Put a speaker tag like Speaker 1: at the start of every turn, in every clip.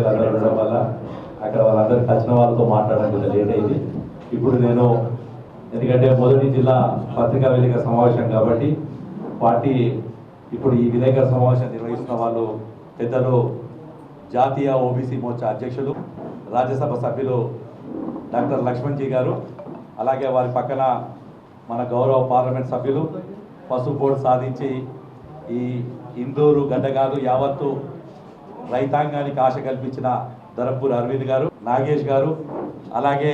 Speaker 1: ఉండడం వల్ల అక్కడ వాళ్ళందరూ కలిసిన వాళ్ళతో మాట్లాడడం కొంచెం లేట్ అయింది. ఇప్పుడు నేను ఎందుకంటే మొదటి జిల్లా పత్రికా విలేకరుల సమావేశం కాబట్టి పార్టీ ఇప్పుడు ఈ విలేకరుల సమావేశం నిర్వహిస్తున్న వాళ్ళు పెద్దలు జాతీయ ఓబీసీ మోర్చా అధ్యక్షులు రాజ్యసభ సభ్యులు డాక్టర్ లక్ష్మణ్జీ గారు, అలాగే వారి పక్కన మన గౌరవ పార్లమెంట్ సభ్యులు పసుపు బోర్డు సాధించి ఈ ఇందూరు గడ్డ కాదు యావత్తు రైతాంగానికి ఆశ కల్పించిన ధరపూర్ అరవింద్ గారు, నాగేష్ గారు, అలాగే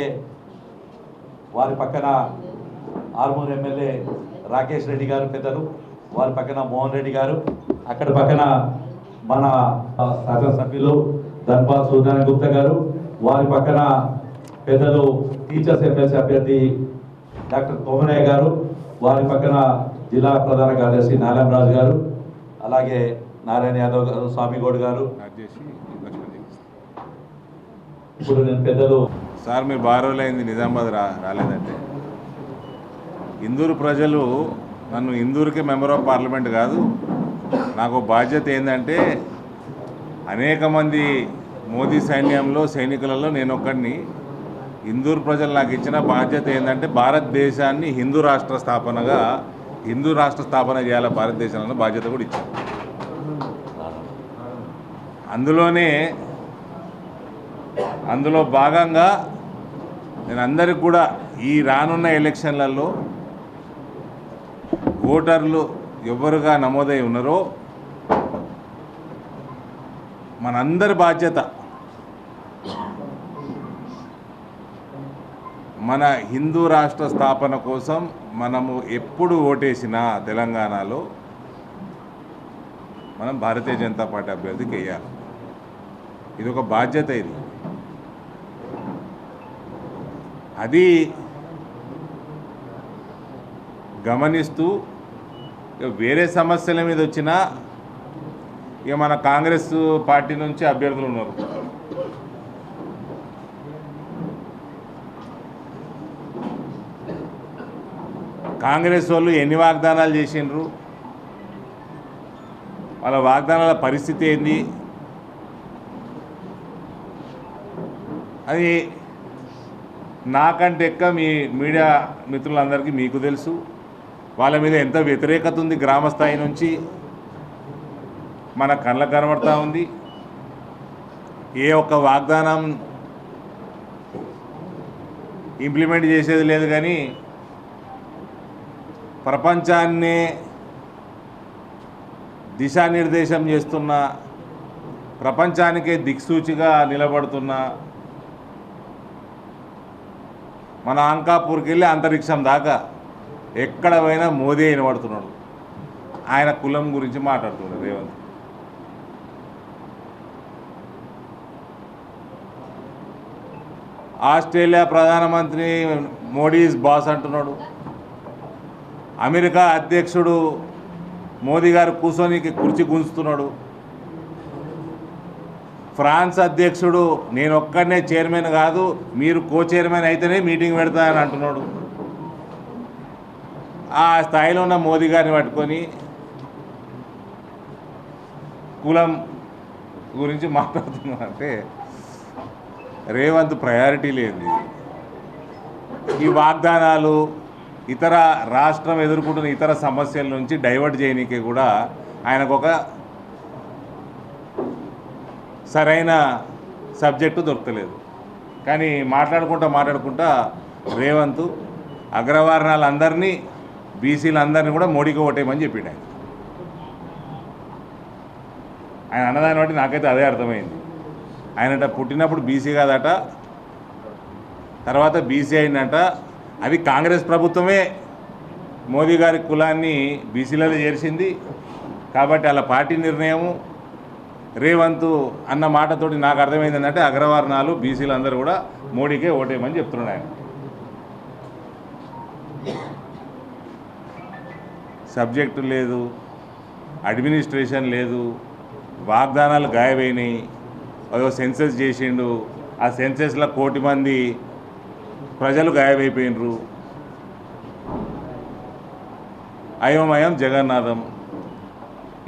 Speaker 1: వారి పక్కన ఆర్మూర్ ఎమ్మెల్యే రాకేష్ రెడ్డి గారు పెద్దలు, వారి పక్కన మోహన్ రెడ్డి గారు, అక్కడ పక్కన మన శాసనసభ్యులు ధన్పాల్ సుధాన్ గుప్తా గారు, వారి పక్కన పెద్దలు టీచర్స్ ఎమ్మెల్సీ అభ్యర్థి డాక్టర్ కోమరయ్య గారు, వారి పక్కన జిల్లా ప్రధాన కార్యదర్శి నారాయణ రాజు గారు, అలాగే నారాయణ యాదవ్ గారు, స్వామిగౌడ్ గారు. ఇప్పుడు నేను పెద్దలు
Speaker 2: సార్ మీరు బాగా రోజులైంది నిజామాబాద్ రాలేదంటే. ఇందూరు ప్రజలు నన్ను ఇందూరుకే మెంబర్ ఆఫ్ పార్లమెంట్ కాదు, నాకు బాధ్యత ఏంటంటే అనేక మంది మోదీ సైనికులలో నేను ఒక్కడిని. ఇందూరు ప్రజలు నాకు ఇచ్చిన బాధ్యత ఏంటంటే భారతదేశాన్ని హిందూ రాష్ట్ర స్థాపన చేయాలి భారతదేశంలో బాధ్యత కూడా ఇచ్చాను. అందులో భాగంగా నేను అందరికి కూడా ఈ రానున్న ఎలక్షన్లలో ఓటర్లు ఎవరుగా నమోదై ఉన్నారో మనందరి బాధ్యత మన హిందూ రాష్ట్ర స్థాపన కోసం మనము ఎప్పుడు ఓటేసినా తెలంగాణలో మనం భారతీయ జనతా పార్టీ అభ్యర్థికి వేయాలి. ఇది ఒక బాధ్యత. ఇది అది గమనిస్తూ వేరే సమస్యల మీద వచ్చినా ఇక మన కాంగ్రెస్ పార్టీ నుంచి అభ్యర్థులు ఉన్నారు. కాంగ్రెస్ వాళ్ళు ఎన్ని వాగ్దానాలు చేసిండ్రు, వాళ్ళ వాగ్దానాల పరిస్థితి ఏంది, అది నాకంటే ఎక్కువ మీ మీడియా మిత్రులందరికీ మీకు తెలుసు. వాళ్ళ మీద ఎంత వ్యతిరేకత ఉంది గ్రామ స్థాయి నుంచి మన కళ్ళకు కనబడతా ఉంది. ఏ ఒక్క వాగ్దానం ఇంప్లిమెంట్ చేసేది లేదు, కానీ ప్రపంచాన్నే దిశానిర్దేశం చేస్తున్న, ప్రపంచానికే దిక్సూచిగా నిలబడుతున్న మన అంకాపూర్కి వెళ్ళి అంతరిక్షం దాకా ఎక్కడ పోయినా మోదీ వినబడుతున్నాడు. ఆయన కులం గురించి మాట్లాడుతున్నాడు రేవంత్. ఆస్ట్రేలియా ప్రధానమంత్రి మోడీ ఈజ్ బాస్ అంటున్నాడు. అమెరికా అధ్యక్షుడు మోదీ గారు కూర్చొనికి కుర్చీ గుంజుతున్నాడు. ఫ్రాన్స్ అధ్యక్షుడు నేను ఒక్కడనే చైర్మన్ కాదు, మీరు కో చైర్మన్ అయితేనే మీటింగ్ పెడతానని అంటున్నాడు. ఆ స్థాయిలో ఉన్న మోదీ గారిని పట్టుకొని కులం గురించి మాట్లాడుతున్నారంటే రేవంత్ ప్రయారిటీ లేదు. ఈ వాగ్దానాలు ఇతర రాష్ట్రం ఎదుర్కొంటున్న ఇతర సమస్యల నుంచి డైవర్ట్ చేయనీకి కూడా ఆయనకు ఒక సరైన సబ్జెక్టు దొరకలేదు. కానీ మాట్లాడుకుంటా రేవంత్ అగ్రవర్ణాలందరినీ బీసీలందరినీ కూడా మోడీకి ఓటేయమని చెప్పిండు. ఆయన అన్నదాన్ని బట్టి నాకైతే అదే అర్థమైంది. ఆయనట పుట్టినప్పుడు బీసీ కాదట, తర్వాత బీసీ అయిందట. అది కాంగ్రెస్ ప్రభుత్వమే మోదీ గారి కులాన్ని బీసీలలో చేర్చింది కాబట్టి అలా పార్టీ నిర్ణయము. రేవంత్ అన్న మాటతోటి నాకు అర్థమైంది ఏంటంటే అగ్రవర్ణాలు బీసీలు అందరూ కూడా మోడీకే ఓటేయమని చెప్తున్నాడు ఆయన. సబ్జెక్టు లేదు, అడ్మినిస్ట్రేషన్ లేదు, వాగ్దానాలు గాయమైనాయి. అదో సెన్సెస్ చేసిండు, ఆ సెన్సెస్లో 1 కోటి మంది ప్రజలు గాయమైపోయినరు. అయోమయం జగన్నాథం.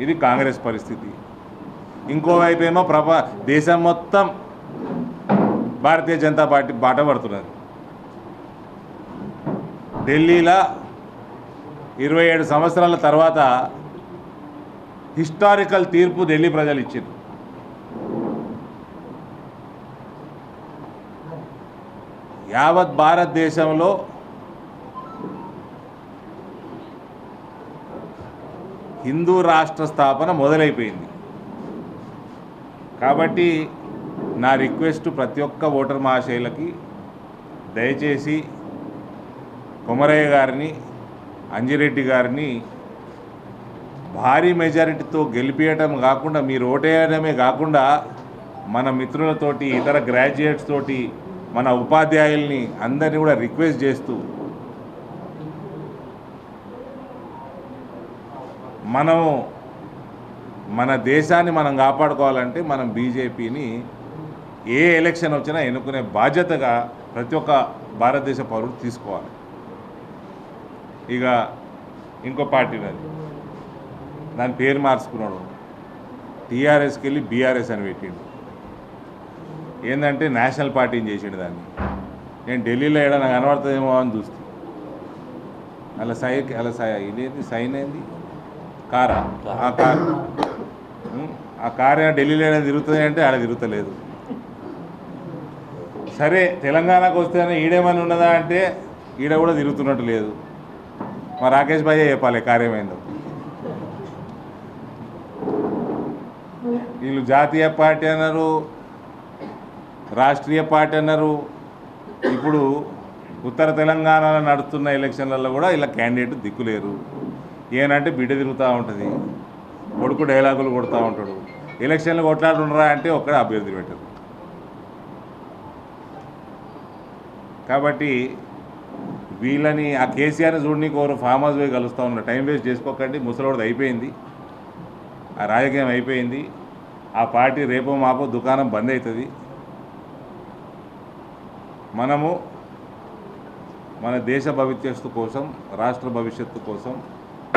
Speaker 2: ఇది కాంగ్రెస్ పరిస్థితి. ఇంకోవైపు ఏమో దేశం మొత్తం భారతీయ జనతా పార్టీ బాట పడుతున్నది. ఢిల్లీలో 27 సంవత్సరాల తర్వాత హిస్టారికల్ తీర్పు ఢిల్లీ ప్రజలు ఇచ్చారు. యావత్ భారతదేశంలో హిందూ రాష్ట్ర స్థాపన మొదలైపోయింది. కాబట్టి నా రిక్వెస్ట్ ప్రతి ఒక్క ఓటర్ మహాశయులకి, దయచేసి కొమరయ్య గారిని, అంజిరెడ్డి గారిని భారీ మెజారిటీతో గెలిపించడం కాకుండా, మీరు ఓటేయడమే కాకుండా మన మిత్రులతోటి, ఇతర గ్రాడ్యుయేట్స్ తోటి, మన ఉపాధ్యాయుల్ని అందరినీ కూడా రిక్వెస్ట్ చేస్తూ మనము మన దేశాన్ని మనం కాపాడుకోవాలంటే మనం బీజేపీని ఏ ఎలక్షన్ వచ్చినా ఎన్నుకునే బాధ్యతగా ప్రతి ఒక్క భారతదేశ పౌరుడు తీసుకోవాలి. ఇక ఇంకో పార్టీ దాని పేరు మార్చుకున్నాడు, టీఆర్ఎస్కి వెళ్ళి బీఆర్ఎస్ అని పెట్టిండు. ఏంటంటే నేషనల్ పార్టీని చేసిండు దాన్ని. నేను ఢిల్లీలో ఏడన్నా కనబడుతుందేమో అని చూస్తే ఇదేంది సైన్ ఏంది కారా, ఆ కారు ఢిల్లీలో ఏదైనా తిరుగుతుంది అంటే ఆడ తిరుగుతలేదు. సరే తెలంగాణకు వస్తేనే ఈడేమని ఉన్నదా అంటే ఈడ కూడా తిరుగుతున్నట్టు లేదు. మా రాకేష్ భాయ్య చెప్పాలి కార్యమైందో. వీళ్ళు జాతీయ పార్టీ అన్నారు, రాష్ట్రీయ పార్టీ అన్నారు. ఇప్పుడు ఉత్తర తెలంగాణలో నడుస్తున్న ఎలక్షన్లలో కూడా ఇలా క్యాండిడేట్ దిక్కులేరు. ఏనంటే బిడ్డ తిరుగుతూ ఉంటుంది, కొడుకు డైలాగులు కొడుతూ ఉంటాడు. ఎలక్షన్లు కొట్లాడుండరా అంటే ఒక్కడే అభ్యర్థి పెట్టరు. కాబట్టి వీళ్ళని ఆ కేసీఆర్ని చూడనీకి ఎవరు ఫామ్ హౌస్ పోయి కలుస్తూ ఉన్నారు. టైం వేస్ట్ చేసుకోకండి. ముసలోడిది అయిపోయింది, ఆ రాజకీయం అయిపోయింది. ఆ పార్టీ రేపో మాపో దుకాణం బంద్ అవుతుంది. మనము మన దేశ భవిష్యత్తు కోసం, రాష్ట్ర భవిష్యత్తు కోసం,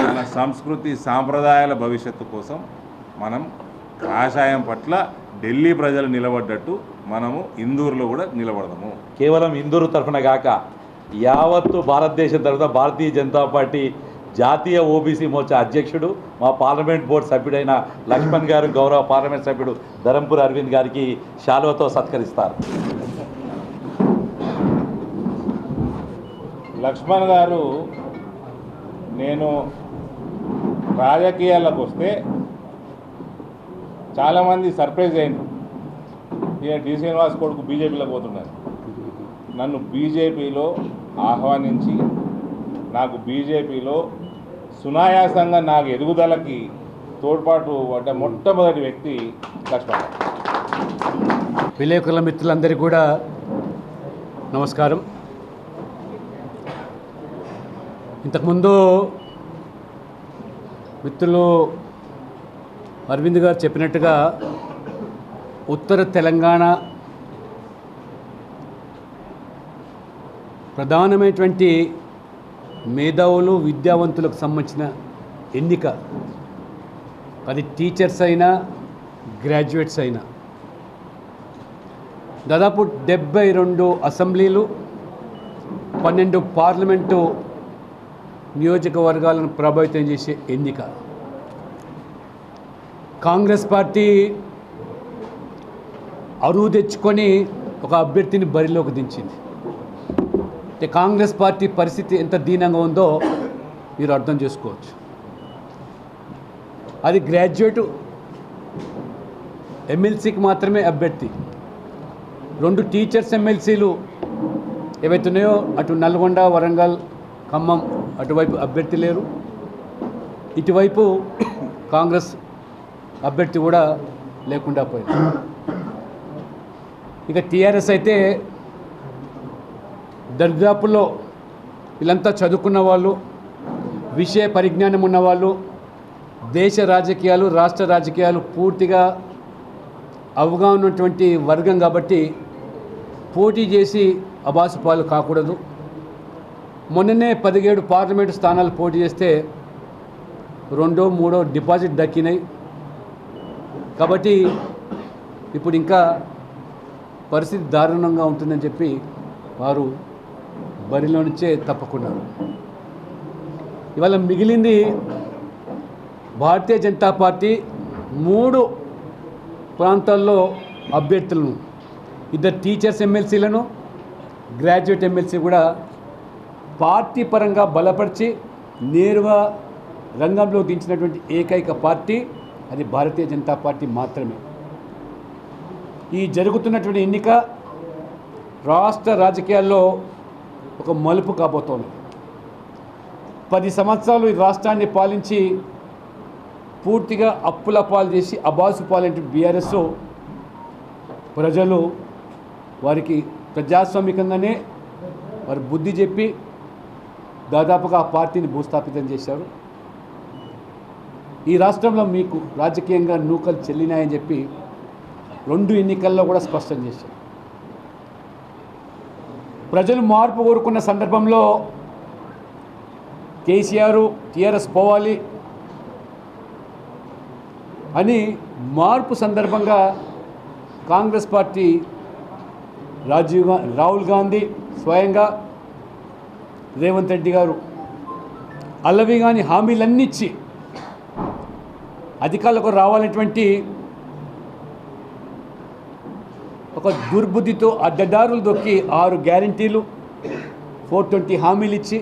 Speaker 2: మన సంస్కృతి సాంప్రదాయాల భవిష్యత్తు కోసం మనం కాషాయం పట్ల ఢిల్లీ ప్రజలు నిలబడ్డట్టు మనము ఇందూరులో కూడా నిలబడదాము.
Speaker 1: కేవలం ఇందూరు తరఫున కాక యావత్తు భారతదేశం తరఫున భారతీయ జనతా పార్టీ జాతీయ ఓబీసీ మోర్చా అధ్యక్షుడు, మా పార్లమెంట్ బోర్డు సభ్యుడైన లక్ష్మణ్ గారు, గౌరవ పార్లమెంట్ సభ్యుడు ధరంపూర్ అరవింద్ గారికి శాలువతో సత్కరిస్తారు.
Speaker 2: లక్ష్మణ్ గారు, నేను రాజకీయాలకు వస్తే చాలామంది సర్ప్రైజ్ అయింది. ఇక డి శ్రీనివాస్ కొడుకు బీజేపీలో పోతున్నారు. నన్ను బీజేపీలో ఆహ్వానించి నాకు బీజేపీలో సునాయాసంగా నాకు ఎదుగుదలకి తోడ్పాటు పడ్డ మొట్టమొదటి వ్యక్తి లక్ష్మణ్.
Speaker 3: విలేకరుల మిత్రులందరికీ కూడా నమస్కారం. ఇంతకుముందు మిత్రులు అరవింద్ గారు చెప్పినట్టుగా ఉత్తర తెలంగాణ ప్రధానమైనటువంటి మేధావులు, విద్యావంతులకు సంబంధించిన ఎన్నిక. అది టీచర్స్ అయినా, గ్రాడ్యుయేట్స్ అయినా. దాదాపు 72 అసెంబ్లీలు, 12 పార్లమెంటు నియోజకవర్గాలను ప్రభావితం చేసే ఎన్నిక. కాంగ్రెస్ పార్టీ అరువు తెచ్చుకొని ఒక అభ్యర్థిని బరిలోకి దించింది. కాంగ్రెస్ పార్టీ పరిస్థితి ఎంత దీనంగా ఉందో మీరు అర్థం చేసుకోవచ్చు. అది గ్రాడ్యుయేట్ ఎమ్మెల్సీకి మాత్రమే అభ్యర్థి. 2 టీచర్స్ ఎమ్మెల్సీలు ఏవైతున్నాయో అటు నల్గొండ, వరంగల్, ఖమ్మం అటువైపు అభ్యర్థి లేరు. ఇటువైపు కాంగ్రెస్ అభ్యర్థి కూడా లేకుండా పోయింది. ఇక టీఆర్ఎస్ అయితే దర్దాపులో వీళ్ళంతా చదువుకున్న వాళ్ళు, విషయ పరిజ్ఞానం ఉన్నవాళ్ళు, దేశ రాజకీయాలు, రాష్ట్ర రాజకీయాలు పూర్తిగా అవగాహన ఉన్నటువంటి వర్గం కాబట్టి పోటీ చేసి అబాసుపాలు కాకూడదు. మొన్ననే 17 పార్లమెంటు స్థానాలు పోటీ చేస్తే 2, 3 డిపాజిట్ దక్కినాయి. కాబట్టి ఇప్పుడు ఇంకా పరిస్థితి దారుణంగా ఉంటుందని చెప్పి వారు బరిలో నుంచే తప్పుకున్నారు. ఇవాళ మిగిలింది భారతీయ జనతా పార్టీ 3 ప్రాంతాల్లో అభ్యర్థులను, 2 టీచర్స్ ఎమ్మెల్సీలను, గ్రాడ్యుయేట్ ఎమ్మెల్సీ కూడా పార్టీ పరంగా బలపరిచి నేరుగా రంగంలో దించినటువంటి ఏకైక పార్టీ అది భారతీయ జనతా పార్టీ మాత్రమే. ఈ జరుగుతున్నటువంటి ఎన్నిక రాష్ట్ర రాజకీయాల్లో ఒక మలుపు కాబోతోంది. 10 సంవత్సరాలు ఈ రాష్ట్రాన్ని పాలించి పూర్తిగా అప్పుల పాలు చేసి అబాసు పాలైన బీఆర్ఎస్ ప్రజలు వారికి ప్రజాస్వామికంగానే వారు బుద్ధి చెప్పి దాదాపుగా ఆ పార్టీని భూస్థాపితం చేశారు. ఈ రాష్ట్రంలో మీకు రాజకీయంగా నూకలు చెల్లినాయని చెప్పి 2 ఎన్నికల్లో కూడా స్పష్టం చేశారు. ప్రజలు మార్పు కోరుకున్న సందర్భంలో కేసీఆర్ టీఆర్ఎస్ పోవాలి అని మార్పు సందర్భంగా కాంగ్రెస్ పార్టీ రాహుల్ గాంధీ స్వయంగా రేవంత్ రెడ్డి గారు అల్లవిగాని హామీలన్నీ ఇచ్చి అధికారులకు రావాలనేటువంటి ఒక దుర్బుద్ధితో అడ్డదారులు దొక్కి 6 గ్యారంటీలు 420 హామీలు ఇచ్చి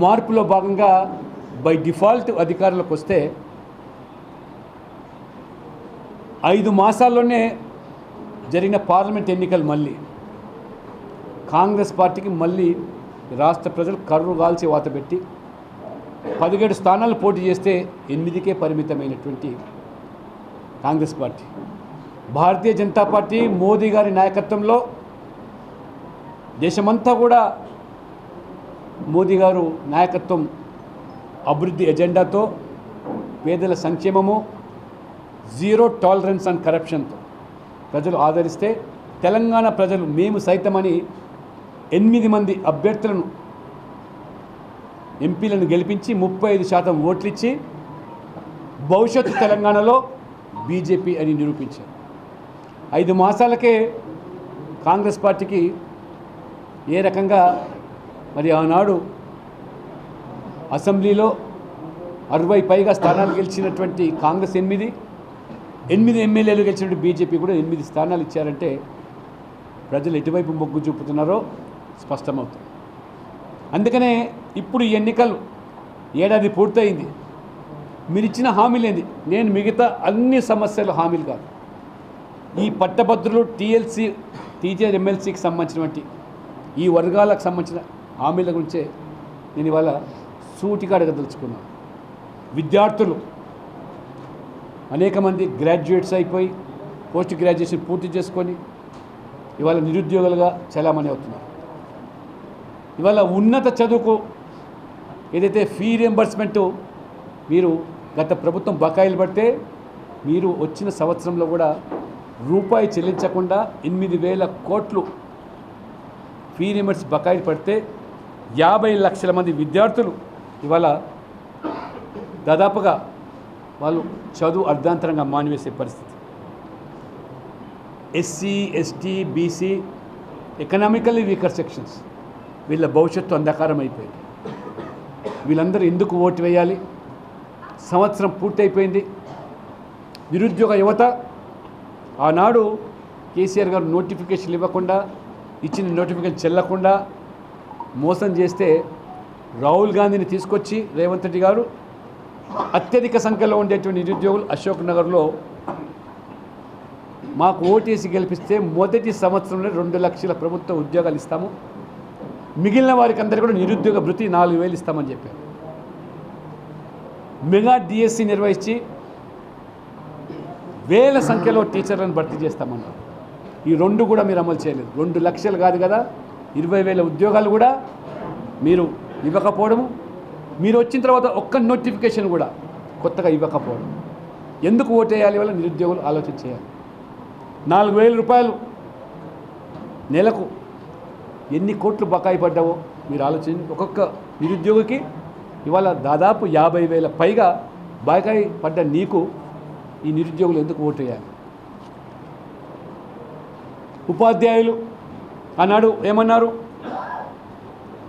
Speaker 3: మార్పులో భాగంగా బై డిఫాల్ట్ అధికారులకు వస్తే 5 మాసాల్లోనే జరిగిన పార్లమెంట్ ఎన్నికలు మళ్ళీ కాంగ్రెస్ పార్టీకి మళ్ళీ రాష్ట్ర ప్రజలు కర్రు కాల్చి వాత పెట్టి 17 స్థానాలు పోటీ చేస్తే 8కే పరిమితమైనటువంటి కాంగ్రెస్ పార్టీ, భారతీయ జనతా పార్టీ మోదీ గారి నాయకత్వంలో దేశమంతా కూడా మోదీ గారు నాయకత్వం అభివృద్ధి ఎజెండాతో పేదల సంక్షేమము, జీరో టాలరెన్స్ అండ్ కరప్షన్తో ప్రజలు ఆదరిస్తే తెలంగాణ ప్రజలు మేము సైతమని 8 మంది అభ్యర్థులను ఎంపీలను గెలిపించి 35% ఓట్లు ఇచ్చి భవిష్యత్తు తెలంగాణలో బీజేపీ అని నిరూపించారు. 5 మాసాలకే కాంగ్రెస్ పార్టీకి ఏ రకంగా మరి ఆనాడు అసెంబ్లీలో 60 పైగా స్థానాలు గెలిచినటువంటి కాంగ్రెస్ 8 ఎమ్మెల్యేలు గెలిచినటువంటి బీజేపీ కూడా 8 స్థానాలు ఇచ్చారంటే ప్రజలు ఎటువైపు మొగ్గు చూపుతున్నారో స్పష్టమవుతుంది. అందుకనే ఇప్పుడు ఈ ఎన్నికలు ఏడాది పూర్తయింది. మీరు ఇచ్చిన హామీలు ఏంది? నేను మిగతా అన్ని సమస్యలు హామీలు కాదు, ఈ పట్టభద్రులు టీఎల్సీ టీచర్ ఎమ్మెల్సీకి సంబంధించినటువంటి ఈ వర్గాలకు సంబంధించిన హామీల గురించే నేను ఇవాళ సూటిగా అడగదలుచుకున్నాను. విద్యార్థులు అనేక మంది గ్రాడ్యుయేట్స్ అయిపోయి పోస్ట్ గ్రాడ్యుయేషన్ పూర్తి చేసుకొని ఇవాళ నిరుద్యోగులుగా చలామణి అవుతున్నారు. ఇవాళ ఉన్నత చదువుకు ఏదైతే ఫీ రియంబర్స్మెంటు మీరు గత ప్రభుత్వం బకాయిలు పడితే మీరు వచ్చిన సంవత్సరంలో కూడా రూపాయి చెల్లించకుండా 8,000 కోట్లు ఫీ రియంబర్స్ బకాయిలు పడితే 50 లక్షల మంది విద్యార్థులు ఇవాళ దాదాపుగా వాళ్ళు చదువు అర్ధాంతరంగా మానివేసే పరిస్థితి. SC ST BC economically weaker sections వీళ్ళ భవిష్యత్తు అంధకారం అయిపోయింది. వీళ్ళందరూ ఎందుకు ఓటు వేయాలి? సంవత్సరం పూర్తయిపోయింది. నిరుద్యోగ యువత ఆనాడు కేసీఆర్ గారు నోటిఫికేషన్లు ఇవ్వకుండా, ఇచ్చిన నోటిఫికేషన్ చెల్లకుండా మోసం చేస్తే రాహుల్ గాంధీని తీసుకొచ్చి రేవంత్ రెడ్డి గారు అత్యధిక సంఖ్యలో ఉండేటువంటి నిరుద్యోగులు అశోక్ నగర్లో మాకు ఓటేసి గెలిపిస్తే మొదటి సంవత్సరంలో 2 లక్షల ప్రభుత్వ ఉద్యోగాలు ఇస్తాము, మిగిలిన వారికి అందరికీ కూడా నిరుద్యోగ భృతి 4,000 ఇస్తామని చెప్పారు. మెగా డిఎస్సి నిర్వహించి వేల సంఖ్యలో టీచర్లను భర్తీ చేస్తామన్నారు. ఈ 2 కూడా మీరు అమలు చేయలేదు. 2 లక్షలు కాదు కదా, 20,000 ఉద్యోగాలు కూడా మీరు ఇవ్వకపోవడము, మీరు వచ్చిన తర్వాత ఒక్క నోటిఫికేషన్ కూడా కొత్తగా ఇవ్వకపోవడం. ఎందుకు ఓటేయాలి? వల్ల నిరుద్యోగులు ఆలోచన చేయాలి. 4,000 రూపాయలు నెలకు ఎన్ని కోట్లు బకాయి పడ్డావో మీరు ఆలోచించి. ఒక్కొక్క నిరుద్యోగికి ఇవాళ దాదాపు 50,000 పైగా బకాయి పడ్డ నీకు ఈ నిరుద్యోగులు ఎందుకు ఓటు వేయాలి? ఉపాధ్యాయులు అన్నాడు ఏమన్నారు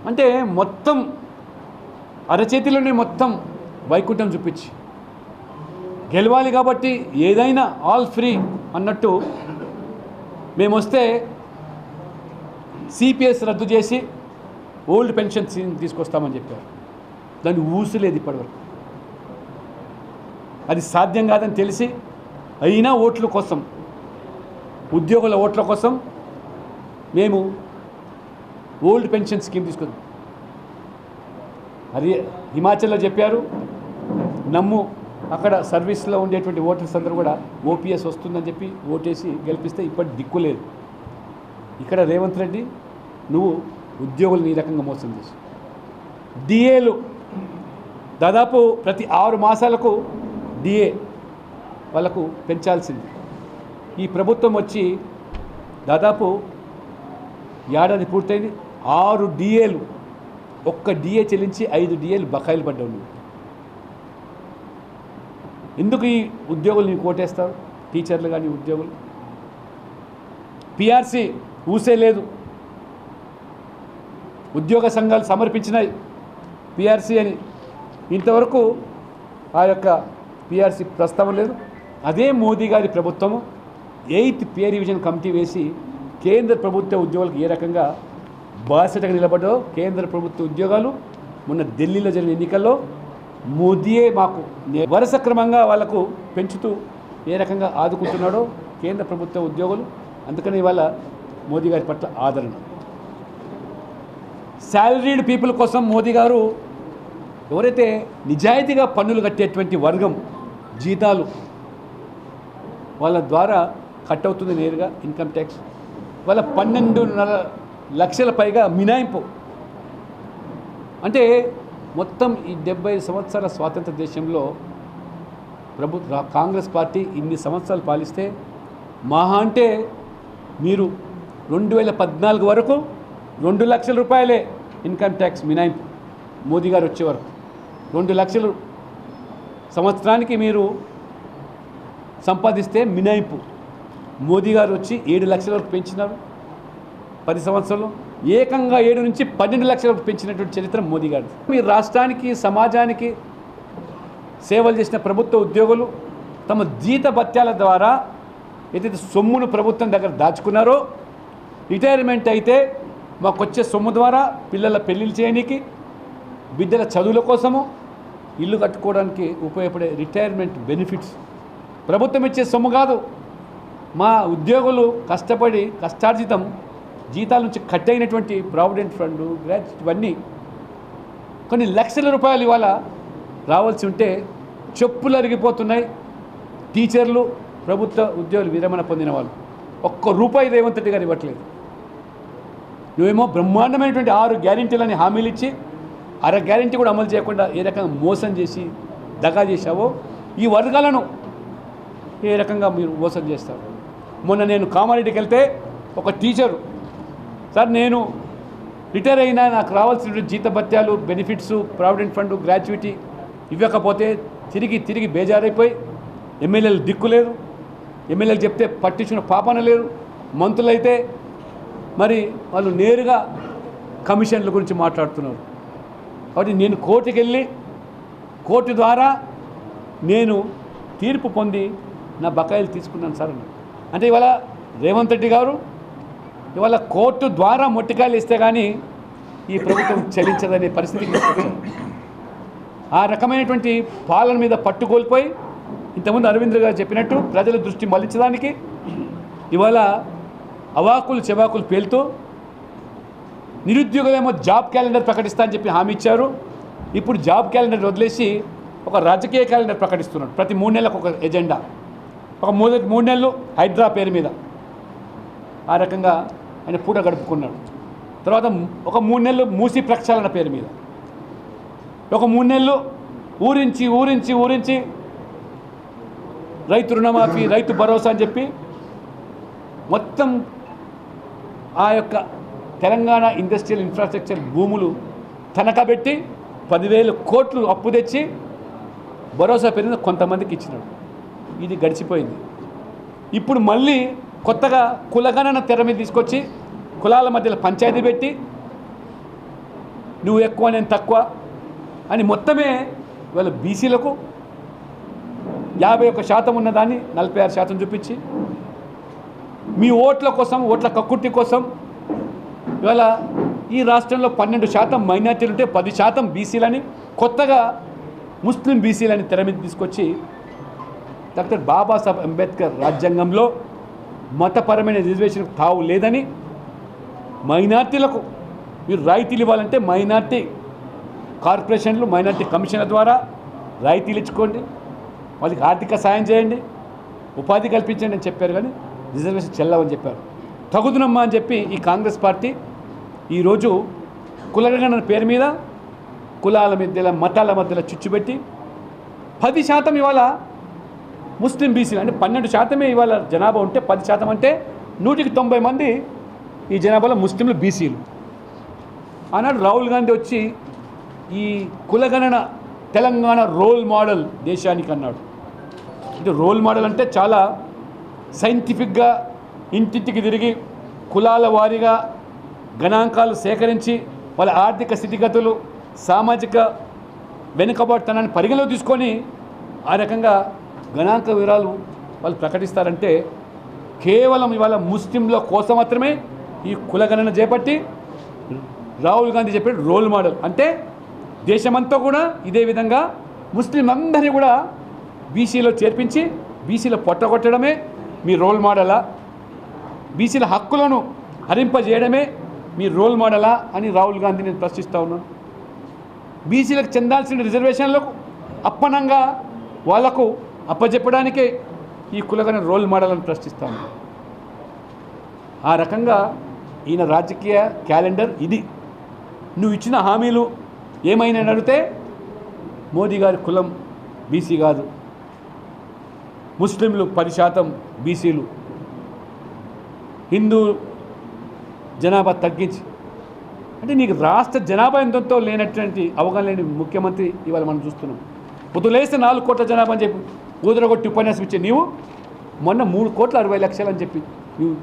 Speaker 3: అంటే మొత్తం అరచేతిలోనే మొత్తం వైకుంఠం చూపించి గెలవాలి కాబట్టి ఏదైనా ఆల్ ఫ్రీ అన్నట్టు మేము వస్తే సిపిఎస్ రద్దు చేసి ఓల్డ్ పెన్షన్ తీసుకొస్తామని చెప్పారు. దాన్ని ఊసలేదు ఇప్పటివరకు. అది సాధ్యం కాదని తెలిసి అయినా ఓట్ల కోసం, ఉద్యోగుల ఓట్ల కోసం మేము ఓల్డ్ పెన్షన్ స్కీమ్ తీసుకుందాం. అది హిమాచల్లో చెప్పారు. నమ్ము అక్కడ సర్వీస్లో ఉండేటువంటి ఓటర్స్ అందరూ కూడా ఓపీఎస్ వస్తుందని చెప్పి ఓటేసి గెలిపిస్తే ఇప్పటి దిక్కు లేదు. ఇక్కడ రేవంత్ రెడ్డి నువ్వు ఉద్యోగులను ఈ రకంగా మోసం చేసి డిఏలు దాదాపు ప్రతి 6 మాసాలకు డిఏ వాళ్ళకు పెంచాల్సింది. ఈ ప్రభుత్వం వచ్చి దాదాపు ఏడాది పూర్తయింది. 6 డిఏలు, ఒక్క డిఏ చెల్లించి 5 డిఏలు బకాయిలు పడ్డావు నువ్వు. ఎందుకు ఈ ఉద్యోగులు నీకు ఓటేస్తారు? టీచర్లు కానీ ఉద్యోగులు. పిఆర్సీ ఊసే లేదు. ఉద్యోగ సంఘాలు సమర్పించినాయి పిఆర్సీ అని, ఇంతవరకు ఆ యొక్క పిఆర్సీ ప్రస్తావన లేదు. అదే మోదీ గారి ప్రభుత్వము 8th పే రివిజన్ కమిటీ వేసి కేంద్ర ప్రభుత్వ ఉద్యోగులకు ఏ రకంగా బాసటగా నిలబడ్డో, కేంద్ర ప్రభుత్వ ఉద్యోగాలు మొన్న ఢిల్లీలో జరిగిన ఎన్నికల్లో మోదీయే మాకు వరుస క్రమంగా వాళ్లకు పెంచుతూ ఏ రకంగా ఆదుకుంటున్నాడో కేంద్ర ప్రభుత్వ ఉద్యోగులు. అందుకని ఇవాళ మోదీ గారి పట్ల ఆదరణ. శాలరీడ్ పీపుల్ కోసం మోదీ గారు ఎవరైతే నిజాయితీగా పన్నులు కట్టేటువంటి వర్గం జీతాలు వాళ్ళ ద్వారా కట్ అవుతుంది నేరుగా ఇన్కమ్ ట్యాక్స్. వాళ్ళ 12.5 లక్షల పైగా మినాయింపు. అంటే మొత్తం ఈ 70 సంవత్సరాల స్వాతంత్ర దేశంలో కాంగ్రెస్ పార్టీ ఇన్ని సంవత్సరాలు పాలిస్తే మహా అంటే మీరు 2014 వరకు 2 లక్షల రూపాయలే ఇన్కమ్ ట్యాక్స్ మినాయింపు. మోదీ గారు వచ్చే వరకు 2 లక్షలు సంవత్సరానికి మీరు సంపాదిస్తే మినాయింపు. మోదీ గారు వచ్చి 7 లక్షల వరకు పెంచినారు 10 సంవత్సరాలు. ఏకంగా 7 నుంచి 12 లక్షల వరకు పెంచినటువంటి చరిత్ర మోదీ గారు. మీ రాష్ట్రానికి సమాజానికి సేవలు చేసిన ప్రభుత్వ ఉద్యోగులు తమ జీత భత్యాల ద్వారా ఏదైతే సొమ్మును ప్రభుత్వం దగ్గర దాచుకున్నారో, రిటైర్మెంట్ అయితే మాకు వచ్చే సొమ్ము ద్వారా పిల్లల పెళ్ళిళ్ళు చేయడానికి, బిడ్డల చదువుల కోసము, ఇల్లు కట్టుకోవడానికి ఉపయోగపడే రిటైర్మెంట్ బెనిఫిట్స్ ప్రభుత్వం ఇచ్చే సొమ్ము కాదు. మా ఉద్యోగులు కష్టపడి కష్టార్జితం జీతాల నుంచి కట్ అయినటువంటి ప్రావిడెంట్ ఫండ్, గ్రాట్యుటీ ఇవన్నీ కొన్ని లక్షల రూపాయలు ఇవాళ రావాల్సి ఉంటే చెప్పులు అరిగిపోతున్నాయి. టీచర్లు, ప్రభుత్వ ఉద్యోగులు విరమణ పొందిన వాళ్ళు ₹1 రేవంత్ రెడ్డి గారు ఇవ్వట్లేదు. నువ్వేమో బ్రహ్మాండమైనటువంటి 6 గ్యారెంటీలని హామీలు ఇచ్చి అర గ్యారెంటీ కూడా అమలు చేయకుండా ఏ రకంగా మోసం చేసి దగా చేశావో ఈ వర్గాలను ఏ రకంగా మీరు మోసం చేస్తారు. మొన్న నేను కామారెడ్డికి వెళ్తే ఒక టీచరు, సార్ నేను రిటైర్ అయినా నాకు రావాల్సిన జీత భత్యాలు, బెనిఫిట్స్, ప్రావిడెంట్ ఫండ్, గ్రాట్యుటీ ఇవ్వకపోతే తిరిగి బేజారైపోయి ఎమ్మెల్యేలు దిక్కు లేదు, ఎమ్మెల్యేలు చెప్తే పట్టించుకున్న పాపన లేదు, మంత్రులైతే మరి వాళ్ళు నేరుగా కమిషన్ల గురించి మాట్లాడుతున్నారు. కాబట్టి నేను కోర్టుకి వెళ్ళి కోర్టు ద్వారా నేను తీర్పు పొంది నా బకాయిలు తీసుకున్నాను సార్ అని. అంటే ఇవాళ రేవంత్ రెడ్డి గారు ఇవాళ కోర్టు ద్వారా మొట్టికాయలు ఇస్తే కానీ ఈ ప్రభుత్వం చెల్లించదనే పరిస్థితికి తీసుకొచ్చారు. ఆ రకమైనటువంటి పాలన మీద పట్టు కోల్పోయి ఇంతకుముందు అరవింద్ గారు చెప్పినట్టు ప్రజల దృష్టి మళ్లించడానికి ఇవాళ అవాకులు చెవాకులు పేలుతూ నిరుద్యోగులేమో జాబ్ క్యాలెండర్ ప్రకటిస్తా అని చెప్పి హామీ ఇచ్చారు. ఇప్పుడు జాబ్ క్యాలెండర్ వదిలేసి ఒక రాజకీయ క్యాలెండర్ ప్రకటిస్తున్నాడు. ప్రతి 3 నెలలకు ఒక ఎజెండా, ఒక 3 నెలలు హైడ్రా పేరు మీద ఆ రకంగా ఆయన పూట గడుపుకున్నాడు. తర్వాత ఒక 3 నెలలు మూసి ప్రక్షాళన పేరు మీద, ఒక 3 నెలలు ఊరించి రైతు రుణమాఫీ, రైతు భరోసా అని చెప్పి మొత్తం ఆ యొక్క తెలంగాణ ఇండస్ట్రియల్ ఇన్ఫ్రాస్ట్రక్చర్ భూములు తనఖా పెట్టి 10,000 కోట్లు అప్పు తెచ్చి భరోసా పేరున కొంతమందికి ఇచ్చినాడు. ఇది గడిచిపోయింది. ఇప్పుడు మళ్ళీ కొత్తగా కులగణన తెర మీద తీసుకొచ్చి కులాల మధ్యలో పంచాయతీ పెట్టి నువ్వు ఎక్కువ నేను తక్కువ అని మొత్తమే ఇవాళ బీసీలకు 51% ఉన్నదాన్ని 46% చూపించి మీ ఓట్ల కోసం, ఓట్ల కక్కుర్తి కోసం ఇవాళ ఈ రాష్ట్రంలో 12% మైనార్టీలు ఉంటే 10% బీసీలని, కొత్తగా ముస్లిం బీసీలని తెర మీద తీసుకొచ్చి డాక్టర్ బాబాసాహెబ్ అంబేద్కర్ రాజ్యాంగంలో మతపరమైన రిజర్వేషన్కు తావు లేదని, మైనార్టీలకు మీరు రాయితీలు ఇవ్వాలంటే మైనార్టీ కార్పొరేషన్లు, మైనార్టీ కమిషన్ల ద్వారా రాయితీలు ఇచ్చుకోండి, వాళ్ళకి ఆర్థిక సాయం చేయండి, ఉపాధి కల్పించండి అని చెప్పారు. కానీ రిజర్వేషన్ చెల్లవని చెప్పారు. తగుదునమ్మా అని చెప్పి ఈ కాంగ్రెస్ పార్టీ ఈరోజు కులగణన పేరు మీద కులాల మధ్యలో, మతాల మధ్యలో చిచ్చుపెట్టి 10% ఇవాళ ముస్లిం బీసీలు అంటే 12% ఇవాళ జనాభా ఉంటే 10% అంటే 190 మంది ఈ జనాభాలో ముస్లింలు, బీసీలు. ఆనాడు రాహుల్ గాంధీ వచ్చి ఈ కులగణన తెలంగాణ రోల్ మోడల్ దేశానికి అన్నాడు. ఇది రోల్ మోడల్ అంటే చాలా సైంటిఫిక్గా ఇంటింటికి తిరిగి కులాల వారీగా గణాంకాలు సేకరించి వాళ్ళ ఆర్థిక స్థితిగతులు, సామాజిక వెనుకబాటుతనాన్ని పరిగణలో తీసుకొని ఆ రకంగా గణాంక వివరాలు వాళ్ళు ప్రకటిస్తారంటే కేవలం ఇవాళ ముస్లింల కోసం మాత్రమే ఈ కులగణన చేపట్టి రాహుల్ గాంధీ చెప్పే రోల్ మోడల్. అంటే దేశమంతా కూడా ఇదే విధంగా ముస్లిం అందరినీ కూడా బీసీలో చేర్పించి బీసీలో పొట్టగొట్టడమే మీ రోల్ మోడలా, బీసీల హక్కులను హరింపజేయడమే మీ రోల్ మోడలా అని రాహుల్ గాంధీ నేను ప్రశ్నిస్తూ ఉన్నాను. బీసీలకు చెందాల్సిన రిజర్వేషన్లకు అప్పనంగా వాళ్లకు అప్పచెప్పడానికే ఈ కులగణ రోల్ మోడల్ అని ప్రశ్నిస్తాను. ఆ రకంగా ఈయన రాజకీయ క్యాలెండర్ ఇది. నువ్వు ఇచ్చిన హామీలు ఏమైనా అడిగితే మోదీ గారి కులం బీసీ కాదు, ముస్లింలు 10% బీసీలు, హిందూ జనాభా తగ్గించి అంటే నీకు రాష్ట్ర జనాభా ఎంతో లేనటువంటి అవగాహన లేని ముఖ్యమంత్రి ఇవాళ మనం చూస్తున్నాం. పొద్దులేస్తే 4 కోట్ల జనాభా అని చెప్పి ఊదరగొట్టి ఉపన్యాసం ఇచ్చే నీవు మొన్న 3,60,00,000 అని చెప్పి నువ్వు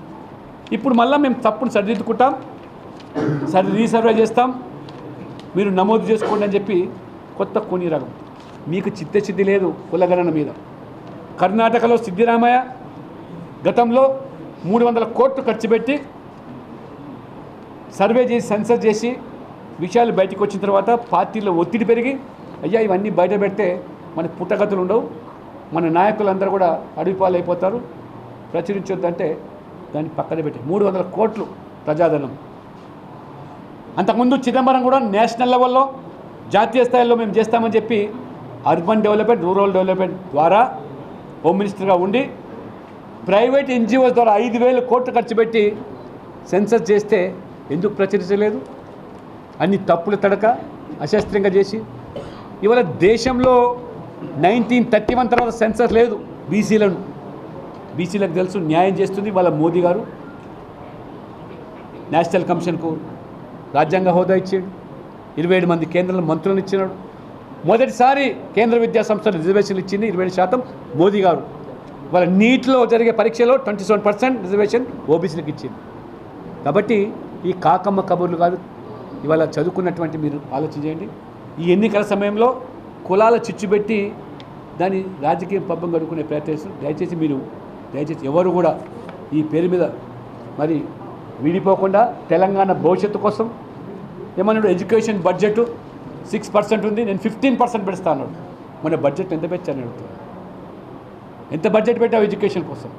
Speaker 3: ఇప్పుడు మళ్ళీ మేము తప్పును సరిదిద్దుకుంటాం, రీసర్వే చేస్తాం, మీరు నమోదు చేసుకోండి అని చెప్పి కొత్త కొని రకం. మీకు చిత్తశుద్ధి లేదు కులగణన మీద. కర్ణాటకలో సిద్ధిరామయ్య గతంలో 300 కోట్లు ఖర్చు పెట్టి సర్వే చేసి సెన్సర్ చేసి విషయాలు బయటకు వచ్చిన తర్వాత పార్టీలో ఒత్తిడి పెరిగి అయ్యా ఇవన్నీ బయట పెడితే మన పుట్టగతులు ఉండవు, మన నాయకులందరూ కూడా అడవిపాలు అయిపోతారు, ప్రచురించొద్దంటే దాన్ని పక్కన పెట్టి 300 కోట్లు ప్రజాధనం. అంతకుముందు చిదంబరం కూడా నేషనల్ లెవెల్లో జాతీయ స్థాయిలో మేము చేస్తామని చెప్పి అర్బన్ డెవలప్మెంట్, రూరల్ డెవలప్మెంట్ ద్వారా హోమ్ మినిస్టర్గా ఉండి ప్రైవేట్ ఎన్జిఓస్ ద్వారా 5,000 కోట్లు ఖర్చు పెట్టి సెన్సస్ చేస్తే ఎందుకు ప్రచురించలేదు? అన్ని తప్పులు తడక అశాస్త్రంగా చేసి ఇవాళ దేశంలో 1931 తర్వాత సెన్సస్ లేదు. బీసీలకు తెలుసు, న్యాయం చేస్తుంది వాళ్ళ మోదీ గారు. నేషనల్ కమిషన్కు రాజ్యాంగ హోదా ఇచ్చాడు, 27 మంది కేంద్ర మంత్రులను ఇచ్చినాడు. మొదటిసారి కేంద్ర విద్యా సంస్థలు రిజర్వేషన్లు ఇచ్చింది 27% మోదీ గారు. వాళ్ళ నీట్లో జరిగే పరీక్షలో 27% రిజర్వేషన్ ఓబీసీలకు ఇచ్చింది. కాబట్టి ఈ కాకమ్మ కబుర్లు కాదు, ఇవాళ చదువుకున్నటువంటి మీరు ఆలోచన చేయండి. ఈ ఎన్నికల సమయంలో కులాల చిచ్చుపెట్టి దాని రాజకీయ పబ్బం గడుకునే ప్రయత్నం దయచేసి ఎవరు కూడా ఈ పేరు మీద మరి విడిపోకుండా తెలంగాణ భవిష్యత్తు కోసం ఏమన్నాడు, ఎడ్యుకేషన్ బడ్జెట్ 6% ఉంది, నేను 15% పెడతాను. మన బడ్జెట్ ఎంత పెంచాను అడుగుతాను, ఎంత బడ్జెట్ పెట్టావు ఎడ్యుకేషన్ కోసం?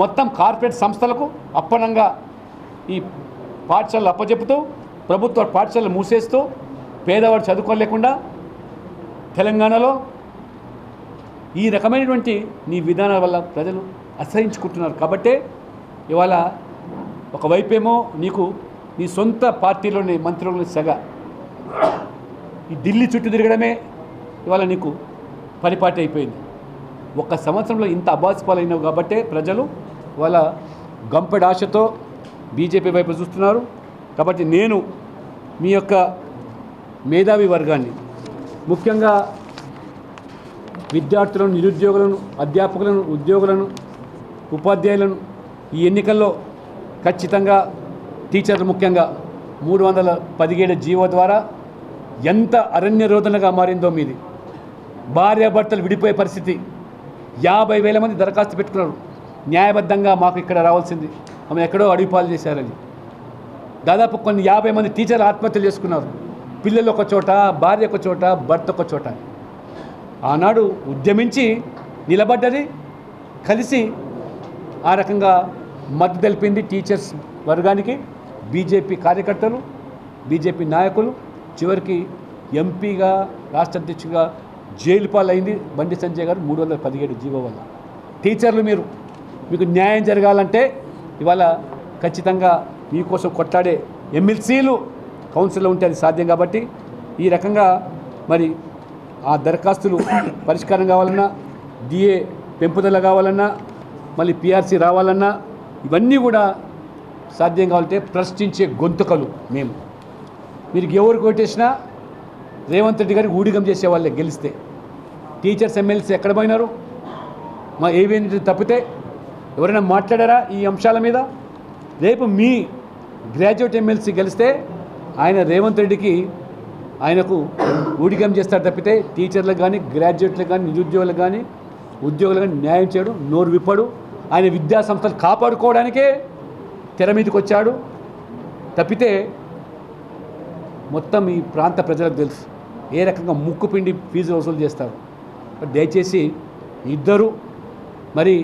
Speaker 3: మొత్తం కార్పొరేట్ సంస్థలకు అప్పనంగా ఈ పాఠశాలలు అప్పచెప్పుతూ ప్రభుత్వ పాఠశాలలు మూసేస్తూ పేదవాడు చదువుకోలేకుండా తెలంగాణలో ఈ రకమైనటువంటి నీ విధానాల వల్ల ప్రజలు అసహించుకుంటున్నారు. కాబట్టే ఇవాళ ఒకవైపేమో నీకు నీ సొంత పార్టీలోని మంత్రులని సగ ఈ ఢిల్లీ చుట్టూ తిరగడమే ఇవాళ నీకు పరిపాటి అయిపోయింది. 1 సంవత్సరంలో ఇంత అబాస్పాలైనవు కాబట్టే ప్రజలు వాళ్ళ గంపెడు ఆశతో బీజేపీ వైపు చూస్తున్నారు. కాబట్టి నేను మీ యొక్క మేధావి వర్గాన్ని, ముఖ్యంగా విద్యార్థులను, నిరుద్యోగులను, అధ్యాపకులను, ఉద్యోగులను, ఉపాధ్యాయులను ఈ ఎన్నికల్లో ఖచ్చితంగా టీచర్లు ముఖ్యంగా 317 జీవో ద్వారా ఎంత అరణ్య రోదనగా మారిందో మీది. భార్యాభర్తలు విడిపోయే పరిస్థితి. 50,000 మంది దరఖాస్తు పెట్టుకున్నారు. న్యాయబద్ధంగా మాకు ఇక్కడ రావాల్సింది, ఆమె ఎక్కడో అడిగిపాలు చేశారని. దాదాపు కొన్ని 50 మంది టీచర్లు ఆత్మహత్యలు చేసుకున్నారు. పిల్లలు ఒక చోట, భార్య ఒక చోట, భర్త ఒక చోట. ఆనాడు ఉద్యమించి నిలబడ్డది, కలిసి ఆ రకంగా మద్దతు తెలిపింది టీచర్స్ వర్గానికి బీజేపీ కార్యకర్తలు, బీజేపీ నాయకులు. చివరికి ఎంపీగా, రాష్ట్ర అధ్యక్షుడిగా జైలు పాలైంది బండి సంజయ్ గారు 317 జీవో వల్ల. టీచర్లు మీకు న్యాయం జరగాలంటే ఇవాళ ఖచ్చితంగా మీకోసం కొట్లాడే ఎమ్మెల్సీలు కౌన్సిల్లో ఉంటే అది సాధ్యం. కాబట్టి ఈ రకంగా మరి ఆ దరఖాస్తులు పరిష్కారం కావాలన్నా, డిఏ పెంపుదల కావాలన్నా, మళ్ళీ పిఆర్సీ రావాలన్నా ఇవన్నీ కూడా సాధ్యం కావాలంటే ప్రశ్నించే గొంతుకలు మేము. మీరు ఎవరు కొట్టేసినా రేవంత్ రెడ్డి గారికి ఊడిగం చేసేవాళ్ళే గెలిస్తే. టీచర్స్ ఎమ్మెల్సీ ఎక్కడ పోయినారు? మా ఏవేంటి తప్పితే ఎవరైనా మాట్లాడారా ఈ అంశాల మీద? రేపు మీ గ్రాడ్యుయేట్ ఎమ్మెల్సీ గెలిస్తే ఆయన రేవంత్ రెడ్డికి ఆయనకు ఊడిగం చేస్తారు తప్పితే టీచర్లకు కానీ, గ్రాడ్యుయేట్లకు కానీ, నిరుద్యోగులకు కానీ, ఉద్యోగులకు కానీ న్యాయం చేయడు, నోరు విప్పడు. ఆయన విద్యా సంస్థలు కాపాడుకోవడానికే తెర మీదకి వచ్చాడు తప్పితే మొత్తం ఈ ప్రాంత ప్రజలకు తెలుసు ఏ రకంగా ముక్కుపిండి ఫీజు వసూలు చేస్తారు. దయచేసి ఇద్దరు మరి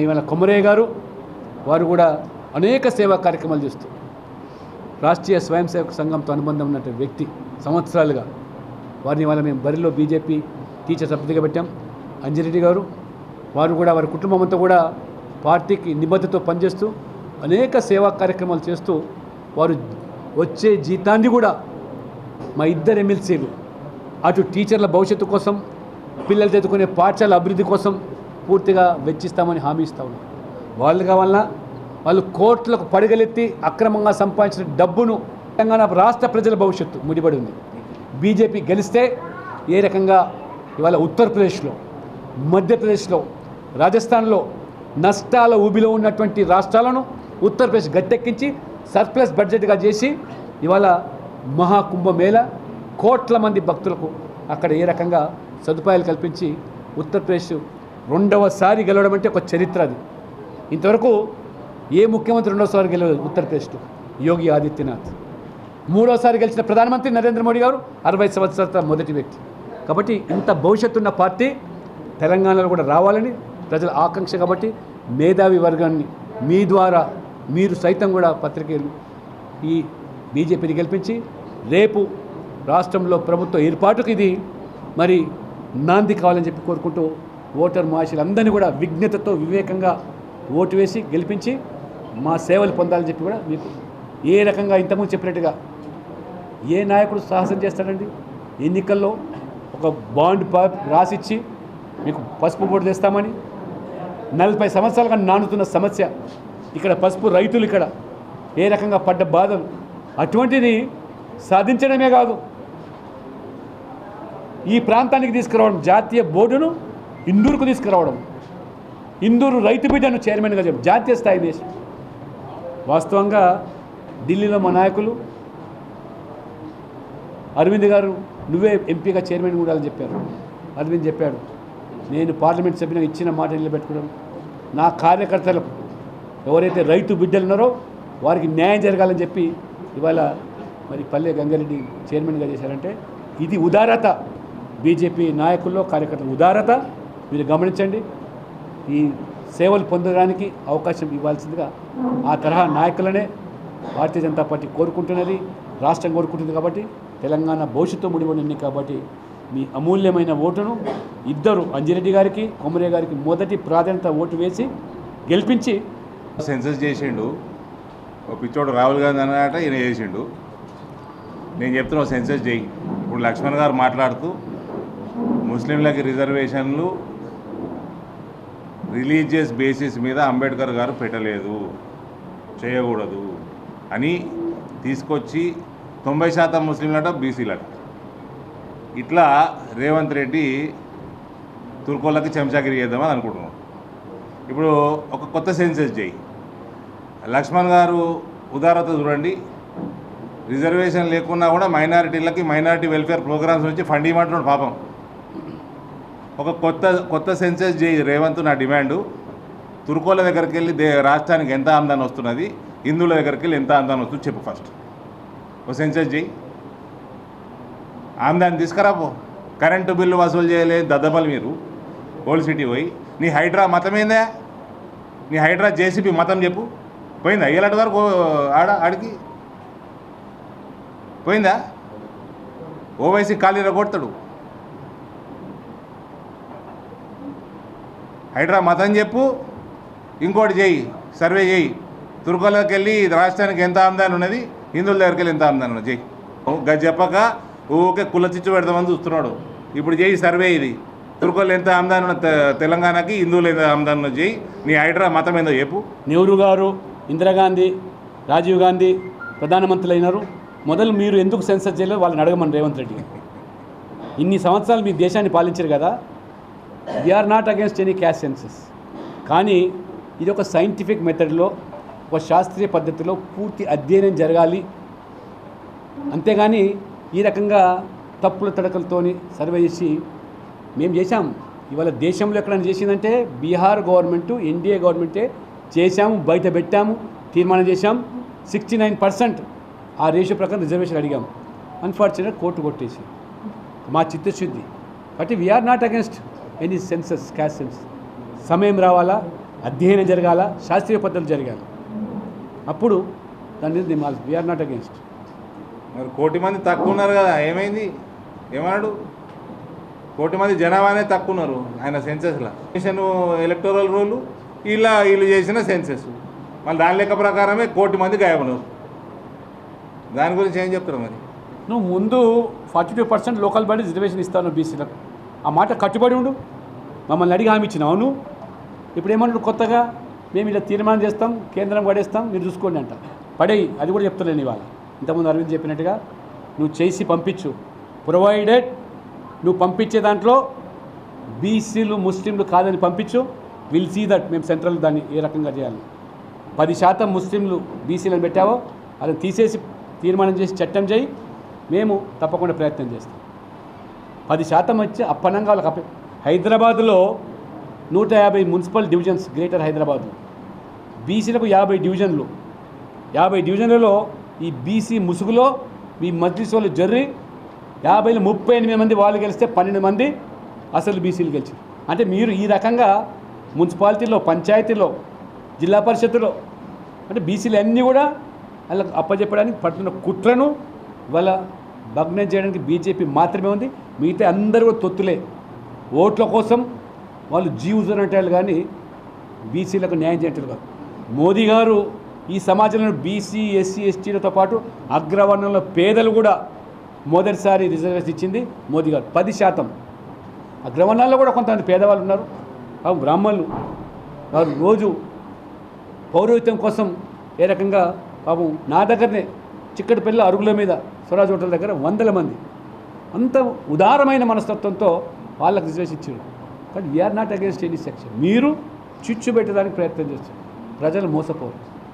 Speaker 3: ఇవాళ కొమరయ్య గారు వారు కూడా అనేక సేవా కార్యక్రమాలు చేస్తూ రాష్ట్రీయ స్వయం సేవక సంఘంతో అనుబంధం ఉన్నటువంటి వ్యక్తి సంవత్సరాలుగా. వారిని ఇవాళ మేము బరిలో బీజేపీ టీచర్స్ అభ్యర్థిగా పెట్టాం. అంజిరెడ్డి గారు వారు కూడా వారి కుటుంబం అంతా కూడా పార్టీకి నిబద్ధతతో పనిచేస్తూ అనేక సేవా కార్యక్రమాలు చేస్తూ వారు వచ్చే జీతాన్ని కూడా మా ఇద్దరు ఎమ్మెల్సీలు అటు టీచర్ల భవిష్యత్తు కోసం, పిల్లలు చదువుకునే పాఠశాల అభివృద్ధి కోసం పూర్తిగా వెచ్చిస్తామని హామీ ఇస్తా ఉన్నాం. వాళ్ళు కావాలన్నా వాళ్ళు కోట్లకు పడగలెత్తి అక్రమంగా సంపాదించిన డబ్బును తెలంగాణ రాష్ట్ర ప్రజల భవిష్యత్తు ముడిపడి ఉంది. బీజేపీ గెలిస్తే ఏ రకంగా ఇవాళ ఉత్తరప్రదేశ్లో, మధ్యప్రదేశ్లో, రాజస్థాన్లో నష్టాల ఊబిలో ఉన్నటువంటి రాష్ట్రాలను ఉత్తరప్రదేశ్ గట్టెక్కించి సర్ప్లస్ బడ్జెట్గా చేసి ఇవాళ మహాకుంభమేళ కోట్ల మంది భక్తులకు అక్కడ ఏ రకంగా సదుపాయాలు కల్పించి ఉత్తరప్రదేశ్ రెండవసారి గెలవడం అంటే ఒక చరిత్ర. అది ఇంతవరకు ఏ ముఖ్యమంత్రి రెండవసారి గెలవలేదు ఉత్తరప్రదేశ్లో. యోగి ఆదిత్యనాథ్ మూడోసారి గెలిచిన ప్రధానమంత్రి నరేంద్ర మోడీ గారు 60 సంవత్సరాల మొదటి వ్యక్తి. కాబట్టి ఇంత భవిష్యత్తున్న పార్టీ తెలంగాణలో కూడా రావాలని ప్రజల ఆకాంక్ష. కాబట్టి మేధావి వర్గాన్ని మీ ద్వారా మీరు సైతం కూడా పత్రికలు ఈ బీజేపీని గెలిపించి రేపు రాష్ట్రంలో ప్రభుత్వ ఏర్పాటుకు ఇది మరి నాంది కావాలని చెప్పి కోరుకుంటూ ఓటర్ మహాశయులందరినీ కూడా విజ్ఞతతో వివేకంగా ఓటు వేసి గెలిపించి మా సేవలు పొందాలని చెప్పి కూడా మీకు ఏ రకంగా ఇంతకుముందు చెప్పినట్టుగా ఏ నాయకుడు సాహసం చేస్తాడండి? ఎన్నికల్లో ఒక బాండ్ రాసిచ్చి మీకు పసుపు బోర్డు తెస్తామని 40 సంవత్సరాలుగా నానుతున్న సమస్య ఇక్కడ పసుపు రైతులు ఇక్కడ ఏ రకంగా పడ్డ బాధలు, అటువంటిది సాధించడమే కాదు ఈ ప్రాంతానికి తీసుకురావడం, జాతీయ బోర్డును ఇందూరుకు తీసుకురావడం, ఇందూరు రైతు బిడ్డను చైర్మన్గా చెప్పి జాతీయ స్థాయి దేశం. వాస్తవంగా ఢిల్లీలో మా నాయకులు అరవింద్ గారు నువ్వే ఎంపీగా చైర్మన్ ఉండాలని చెప్పారు. అరవింద్ చెప్పాడు, నేను పార్లమెంట్ సభ్యునిగా ఇచ్చిన మాట నిలబెట్టుకోవడం, నా కార్యకర్తలకు ఎవరైతే రైతు బిడ్డలు ఉన్నారో వారికి న్యాయం జరగాలని చెప్పి ఇవాళ మరి పల్లె గంగారెడ్డి చైర్మన్గా చేశారంటే ఇది ఉదారత. బీజేపీ నాయకుల్లో కార్యకర్తల ఉదారత మీరు గమనించండి. ఈ సేవలు పొందడానికి అవకాశం ఇవ్వాల్సిందిగా ఆ తరహా నాయకులనే భారతీయ జనతా పార్టీ కోరుకుంటున్నది, రాష్ట్రం కోరుకుంటుంది. కాబట్టి తెలంగాణ భవిష్యత్తు ముడిపడి ఉంది. కాబట్టి మీ అమూల్యమైన ఓటును ఇద్దరు అంజిరెడ్డి గారికి, కొమరయ్య గారికి మొదటి ప్రాధాన్యత ఓటు వేసి గెలిపించి
Speaker 2: సెన్సస్ చేసిండు. ఒక పిచ్చోడు రాహుల్ గాంధీ అన్నట ఈయన చేసిండు. నేను చెప్తున్నా సెన్సస్ చేయి. ఇప్పుడు లక్ష్మణ్ గారు మాట్లాడుతూ ముస్లింలకి రిజర్వేషన్లు రిలీజియస్ బేసిస్ మీద అంబేద్కర్ గారు పెట్టలేదు, చేయకూడదు అని తీసుకొచ్చి 90% ముస్లింలట, బీసీలట. ఇట్లా రేవంత్ రెడ్డి తుర్కోళ్ళకి చెంచాగిరి చేద్దామని అనుకుంటున్నాం. ఇప్పుడు ఒక కొత్త సెన్సెస్ చేయి. లక్ష్మణ్ గారు ఉదారత చూడండి. రిజర్వేషన్ లేకున్నా కూడా మైనారిటీలకి మైనారిటీ వెల్ఫేర్ ప్రోగ్రామ్స్ నుంచి ఫండ్ ఇవ్వమంటున్నాడు పాపం. ఒక కొత్త సెన్సెస్ చేయి రేవంత్. నా డిమాండు తుర్కోల దగ్గరికి వెళ్ళి రాష్ట్రానికి ఎంత ఆమ్దాని వస్తున్నది, హిందువుల దగ్గరికి వెళ్ళి ఎంత ఆమ్దాని వస్తుంది చెప్పు. ఫస్ట్ ఒక సెన్సెస్ చేయి. ఆమ్దాని తీసుకురాపో. కరెంటు బిల్లు వసూలు చేయలేదు దద్దబలు మీరు ఓల్డ్ సిటీ పోయి. నీ హైడ్రా మతమేందా? నీ హైడ్రా జేసీబీ మతం చెప్పు. పోయిందా ఇలాంటి వరకు ఆడికి పోయిందా? ఓవైసీ ఖాళీలో కొడతాడు. హైడ్రా మతం చెప్పు. ఇంకోటి చేయి, సర్వే చేయి. తుర్కోలకి వెళ్ళి రాష్ట్రానికి ఎంత ఆమ్దాని ఉన్నది, హిందువుల దగ్గరికి వెళ్ళి ఎంత ఆమ్దాని ఉన్నది చేయి. గది చెప్పక ఊకే కులచిచ్చు పెడదామని చూస్తున్నాడు. ఇప్పుడు చేయి సర్వే. ఇది తుర్కోలు ఎంత ఆమ్దాని ఉన్న తెలంగాణకి, హిందువులు ఎంత ఆమ్దాని ఉన్న చేయి. నీ హైడ్రా మతం ఏందో చెప్పు.
Speaker 3: నెహ్రూ గారు, ఇందిరాగాంధీ, రాజీవ్ గాంధీ ప్రధానమంత్రులు అయినారు. మొదలు మీరు ఎందుకు సెన్సస్ చేయలేదు వాళ్ళని అడగమని రేవంత్ రెడ్డి. ఇన్ని సంవత్సరాలు మీ దేశాన్ని పాలించారు కదా. We are not against any caste census. కానీ ఇది ఒక సైంటిఫిక్ మెథడ్లో, ఒక శాస్త్రీయ పద్ధతిలో పూర్తి అధ్యయనం జరగాలి. అంతేగాని ఈ రకంగా తప్పుల తడకలతోని సర్వే చేసి మేము చేశాం. ఇవాళ దేశంలో ఎక్కడైనా చేసిందంటే బీహార్ గవర్నమెంటు, ఎన్డీఏ గవర్నమెంటే చేశాము, బయట పెట్టాము, తీర్మానం చేశాం. 69% ఆ రేషియో ప్రకారం రిజర్వేషన్ అడిగాము. అన్ఫార్చునేట్ కోర్టు కొట్టేసి మా చిత్తశుద్ధి. కాబట్టి we are not against any census, caste census. సమయం రావాలా, అధ్యయనం జరగాల, శాస్త్రీయ పద్ధతులు జరగాలి. అప్పుడు దాని మీద నిమాలి. We are not against.
Speaker 2: మరి 1 కోటి మంది తక్కువ ఉన్నారు కదా, ఏమైంది? ఏమన్నాడు? 1 కోటి మంది జనాభానే తక్కువ ఉన్నారు ఆయన సెన్సెస్లో. మిషన్ ఎలక్టోరల్ రూలు వీళ్ళు చేసిన సెన్సెస్. మళ్ళీ దాని లెక్క ప్రకారమే 1 కోటి మంది గాయపడినారు. దాని గురించి ఏం చెప్తారు మరి?
Speaker 3: నువ్వు ముందు 42% లోకల్ బాడీ రిజర్వేషన్ ఇస్తాను బీసీలకు. ఆ మాట కట్టుబడి ఉండు. మమ్మల్ని అడిగి హామీ ఇచ్చినావు నువ్వు. ఇప్పుడు ఏమన్నాడు కొత్తగా? మేము ఇలా తీర్మానం చేస్తాం, కేంద్రం పడేస్తాం, మీరు చూసుకోండి అంట. పడేయి. అది కూడా చెప్తలేను ఇవాళ. ఇంతకుముందు అరవింద్ చెప్పినట్టుగా నువ్వు చేసి పంపించు. ప్రొవైడెడ్ నువ్వు పంపించే దాంట్లో బీసీలు ముస్లింలు కాదని పంపించు. విల్ సీ దట్ మేము సెంట్రల్ దాన్ని ఏ రకంగా చేయాలి. 10% ముస్లింలు బీసీలను పెట్టావో అది తీసేసి తీర్మానం చేసి చట్టం చేయి. మేము తప్పకుండా ప్రయత్నం చేస్తాం. 10% వచ్చి అప్పనంగా వాళ్ళకి హైదరాబాదులో 150 మున్సిపల్ డివిజన్స్, గ్రేటర్ హైదరాబాదు. బీసీలకు 50 డివిజన్లు. 50 డివిజన్లలో ఈ బీసీ ముసుగులో ఈ మజ్లిస్ వాళ్ళు జర్రి 50లో 38 మంది వాళ్ళు గెలిస్తే 12 మంది అసలు బీసీలు గెలిచారు. అంటే మీరు ఈ రకంగా మున్సిపాలిటీలో, పంచాయతీలో, జిల్లా పరిషత్తులో అంటే బీసీలు అన్నీ కూడా వాళ్ళకి అప్పచెప్పడానికి పడుతున్న కుట్రను వాళ్ళ భగ్నం చేయడానికి బీజేపీ మాత్రమే ఉంది. మిగతా అందరూ కూడా తొత్తులే. ఓట్ల కోసం వాళ్ళు జీవుతున్నట్టు కానీ బీసీలకు న్యాయం చేయటం కాదు. మోదీ గారు ఈ సమాజంలో బీసీ, ఎస్సీ, ఎస్టీలతో పాటు అగ్రవర్ణంలో పేదలు కూడా మొదటిసారి రిజర్వేషన్ ఇచ్చింది మోదీ గారు. 10%. అగ్రవర్ణాల్లో కూడా కొంతమంది పేదవాళ్ళు ఉన్నారు. బ్రాహ్మణులు వారు రోజు పౌరోహిత్యం కోసం ఏ రకంగా పాపం నా దగ్గరనే చిక్కటిపల్లి అరుగుల మీద స్వరాజ్ హోటల్ దగ్గర 100 మంది అంత ఉదారమైన మనస్తత్వంతో వాళ్ళకి రిజర్వేషన్ ఇచ్చారు. కానీ we are not against any section. మీరు చిచ్చు పెట్టడానికి ప్రయత్నం చేస్తారు. ప్రజలు మోసపోరు.